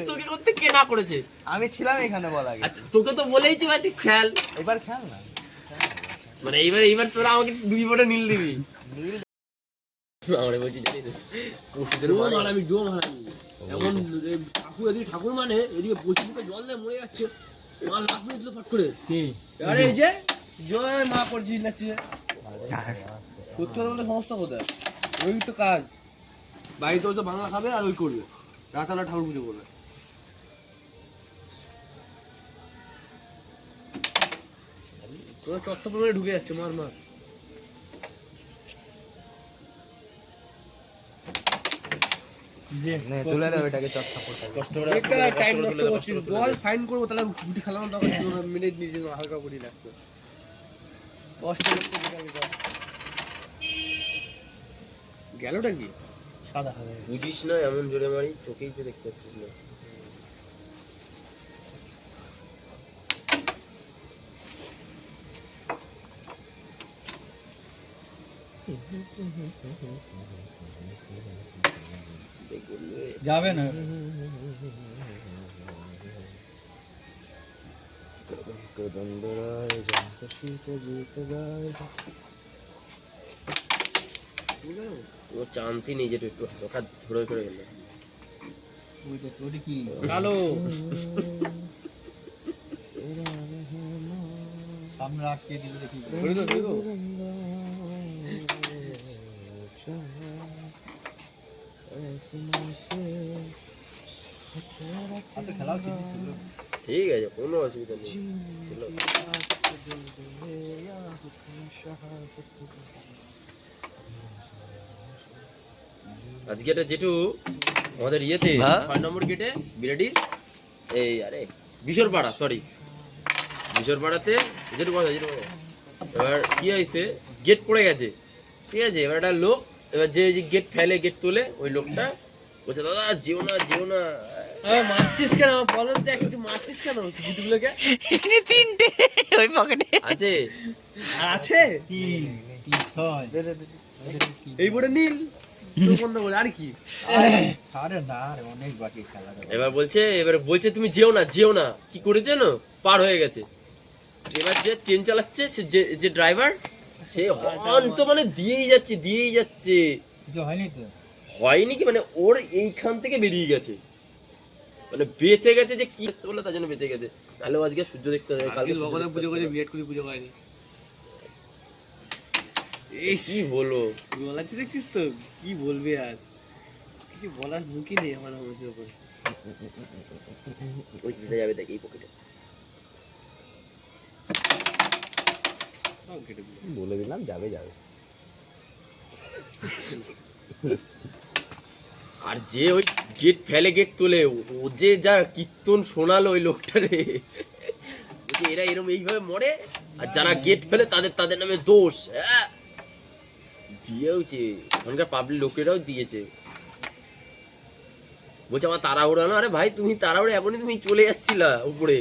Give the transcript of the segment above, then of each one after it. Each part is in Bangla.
তোকে করতে কে না করেছে? আমি ছিলাম এখানে বল আগে। তোকে তো বলেইছি ভাই তুই খেল, এবার খেল না, মানে এইবার তোরা আমাকে 2 বটে নীল দিবি। আমরা বলছি জানিস পশুদের মারামি জো মারামি এমন ঠাকুর এদিকে ঠাকুর মানে এদিকে পশুকে জল দিয়ে মরে যাচ্ছে, মা লাভ দিয়ে দিল ফট করে। আরে এই যে জয় মা করছিস লাগছে সত্যি কথা বলে সমস্যা কোথায়? ওই তো কাজ বাড়িতে বসে বাংলা খাবে আর ওই করবে, রাতারা ঠাকুর পুজো করবে। চত্বরে ঢুকে যাচ্ছে, মার মার। তুলে দেবে এটাকে চর্চা করতে কষ্ট করে টাইম নষ্ট করছিস, বল ফাইন করবো তাহলে গুটি খেলানো দরকার ছিল না, মিনিট নিজে হালকা করি লাগছে, কষ্ট করতে গেলটা কি সাদা বুঝিস না এমন জোরে মারি, চোখেই তো দেখতে পাচ্ছিস না। যাবে না। ওর চান্সই নেই যে একটু হালকা ধরে করে গেল। কি কালো সামনে আটকে দিলে দেখি খেলা ঠিক আছে, কোনো অসুবিধা নেই। আজকে এটা যেটু আমাদের ইয়েতে 6 নম্বর গেটে বিরাটির এই আরে বিশরপাড়া, সরি বিশরপাড়াতে যেটু কথা যেটু এবার কি হয়েছে, গেট পড়ে গেছে, ঠিক আছে। এবার একটা লোক, এবার যে গেট ফেলে গেট তোলে, ওই লোকটা বলছে দাদা যেও না যেও না। মারছিস কেন বলেন তো, একটু মারছিস কেন গুটিগুলোকে? এখানে 3টে ওই পকেটে আছে আছে এই বোর্ডে নীল বন্ধ করে আর কি? আরে না রে, অনেক বাকি খেলা। এবার বলছে তুমি যেও না যেও না, কি করেছে না পার হয়ে গেছে। এবার যে ট্রেন চালাচ্ছে সে যে ড্রাইভার, সে হর্ন তো মানে দিয়েই যাচ্ছে কিছু হয়নি তো, হয়নি কি মানে ওর এইখান থেকে বেরিয়ে গেছে, মানে বেঁচে গেছে, যে কি বলে তার জন্য বেঁচে গেছে। তাহলে আজকে সূর্য দেখতে হবে, কালকে ভগবানের পুজো করে বিরাট কোহলি পুজো করেনি। এই কি বলো বলাচ্ছি দেখছিস তো, কি বলবি আর, কিছু বলার মুখই নেই আমার আমাদের উপর। ওই দিতে যাবে দেখ এই পকেটে, বলে দিলাম যাবে যাবে। আর যে ওই গেট ফেলে গেট তোলে, ও যে যা কীর্তন শোনালো ওই লোকটা রে, এরা এরকম এইভাবে মরে, আর যারা গেট ফেলে তাদের নামে দোষ। হ্যাঁ দিয়েওছে, ওখানকার পাবলিক লোকেরাও দিয়েছে। বলছে আমার তাড়াহুড়ো না, আরে ভাই তুমি তাড়াহুড়ো এমনই, তুমি চলে যাচ্ছিলা উপরে।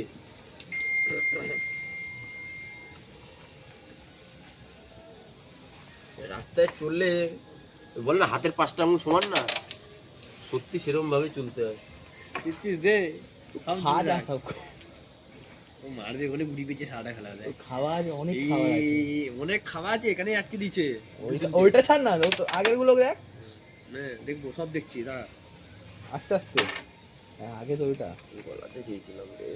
রাস্তায় চললে বল না হাতের 5টা আঙুল সমান না, সত্যি সেরকম ভাবে চলতে হয়। দে খাওয়া যা সব ও মারবে ওখানে গুড়ি পেয়েছে, সাদা খেলা দেয় খাওয়া আছে, অনেক খাওয়া আছে, অনেক খাওয়া আছে, এখানে আটকে দিচ্ছে। ওইটা ছাড় না, ও তো আগের গুলো দেখ, দেখবো সব দেখছি, দাঁড়া আস্তে আস্তে। হ্যাঁ আগে তো ওইটা বলাতে চেয়েছিলাম রে,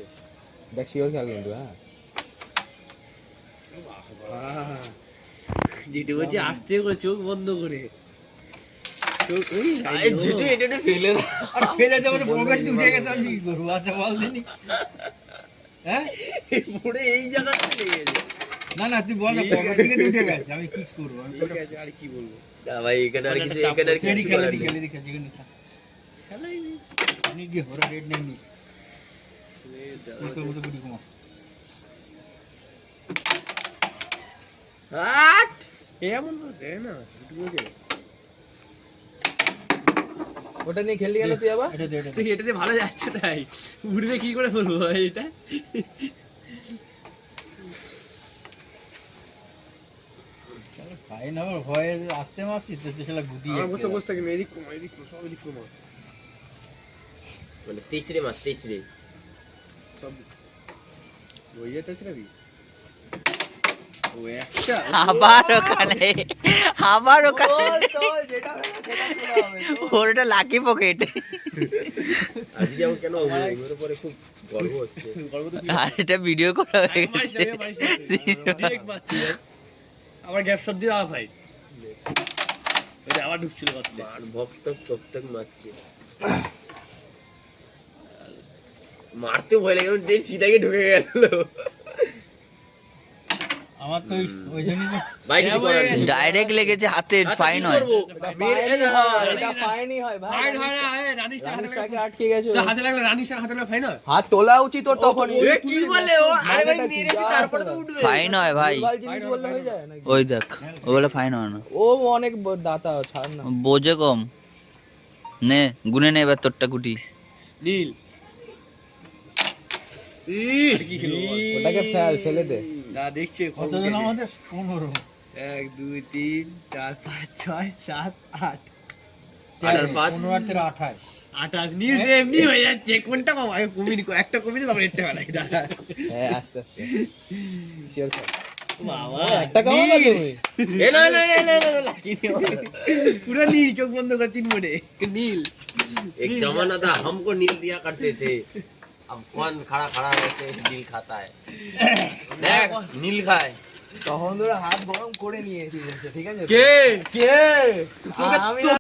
দেখ শিওর খেয়াল কিন্তু। হ্যাঁ যেটা বলছি আস্তে করে চোখ বন্ধ করে, যেটু এটা ফেলে দাও। আর ফেলে যাবে, পকেট উঠে গেছে, আমি কি করবো? আচ্ছা বল দিনি। হ্যাঁ পড়ে এই জায়গাটা লেগে গেছে। না না তুই বল না, পকেট থেকে উঠে গেছে, আমি কি করবো? ঠিক আছে, আর কি বলবো? না ভাই এখানে আর কিছু খেলি করার খেলি নেই। খেলি খেলি যেখানে খেলাই নেই। আপনি কি হরে রেড নেই নি তোর মতো গুটি কমা। হাট এমন দেয় না এটুকুকে। ওটা নিয়ে খেললি গেল তুই আবার? তুই এটাতে ভালো যাচ্ছে তাই উড়বে কি করে বলবো এটা? ফাইন আমার ভয়ে আসতে মারছিস তো, সেটা গুটি আমার বসে বসে থাকি, এদিক কমা এদিক কমা, সব এদিক কমা। মানে তেচড়ে মাছ, তেচড়ে। সব ওই যেটা আছে নাকি ও একটা আবার ওখানে ওর এটা লাকি পকেট। আজকে আমার কেন ওর উপরে খুব গর্ব হচ্ছে। আর এটা ভিডিও করা হয়ে গেছে। আমার গ্যাপ শট দিয়ে ভাই আবার ঢুকছিল কত মার ভক্তক মারছে। মারতে ভয় লাগে, দেখ সিধাকে ঢুকে গেল। আমার তো ওই জন্যই তো ভাই কিছু করার নেই। ডাইরেক্ট লেগেছে হাতে, আচ্ছা, ফাইন কি হয়। করবো? এটা ফাইনই হয় ভাই। ফাইন হয় না রানিস্টার রানিস্টারকে আটকে গেছে। হাতে লাগলে রানিস্টার হাতে লাগলে ফাইন হয় হাত তোলা উচিত ওর তখনই। এ কি বলে ও? আরে ভাই মেরেছি তারপরে তো উঠবে। ফাইন হয় ভাই। ভুলভাল জিনিস বললে হয়ে যায় নাকি? ওই দেখ, ও বলে ফাইন হয় না, ও অনেক দাতা, ছাড় না। বোঝে কম। নে গুনে নে এবার তোরটা কুটি। নীল কি খেলো ওটাকে ফেলে দে। না দেখছে কতজন আমাদের 15 1 2 3 4 5 6 7 8 আর 5 15 আর 13 28 28 নিচে এমনি হয়ে যাচ্ছে কোনটা কম আগে কমিনি একটা কমিনি তারপর একটা বাড়াই দাদা হ্যাঁ আস্তে আস্তে শিওর কর। বাবা একটা কামাবা তুমি। এ না না না না লাকি দিও। পুরো নীল চোখ বন্ধ করে 3 মোড়ে নীল एक जमाना था हमको नील दिया करते थे, अब कौन खड़ा खड़ा रहते नील खाता है। देख नील खाए। তখন ধরে হাত গরম করে নিয়েছি, ঠিক আছে? কে কে? আমি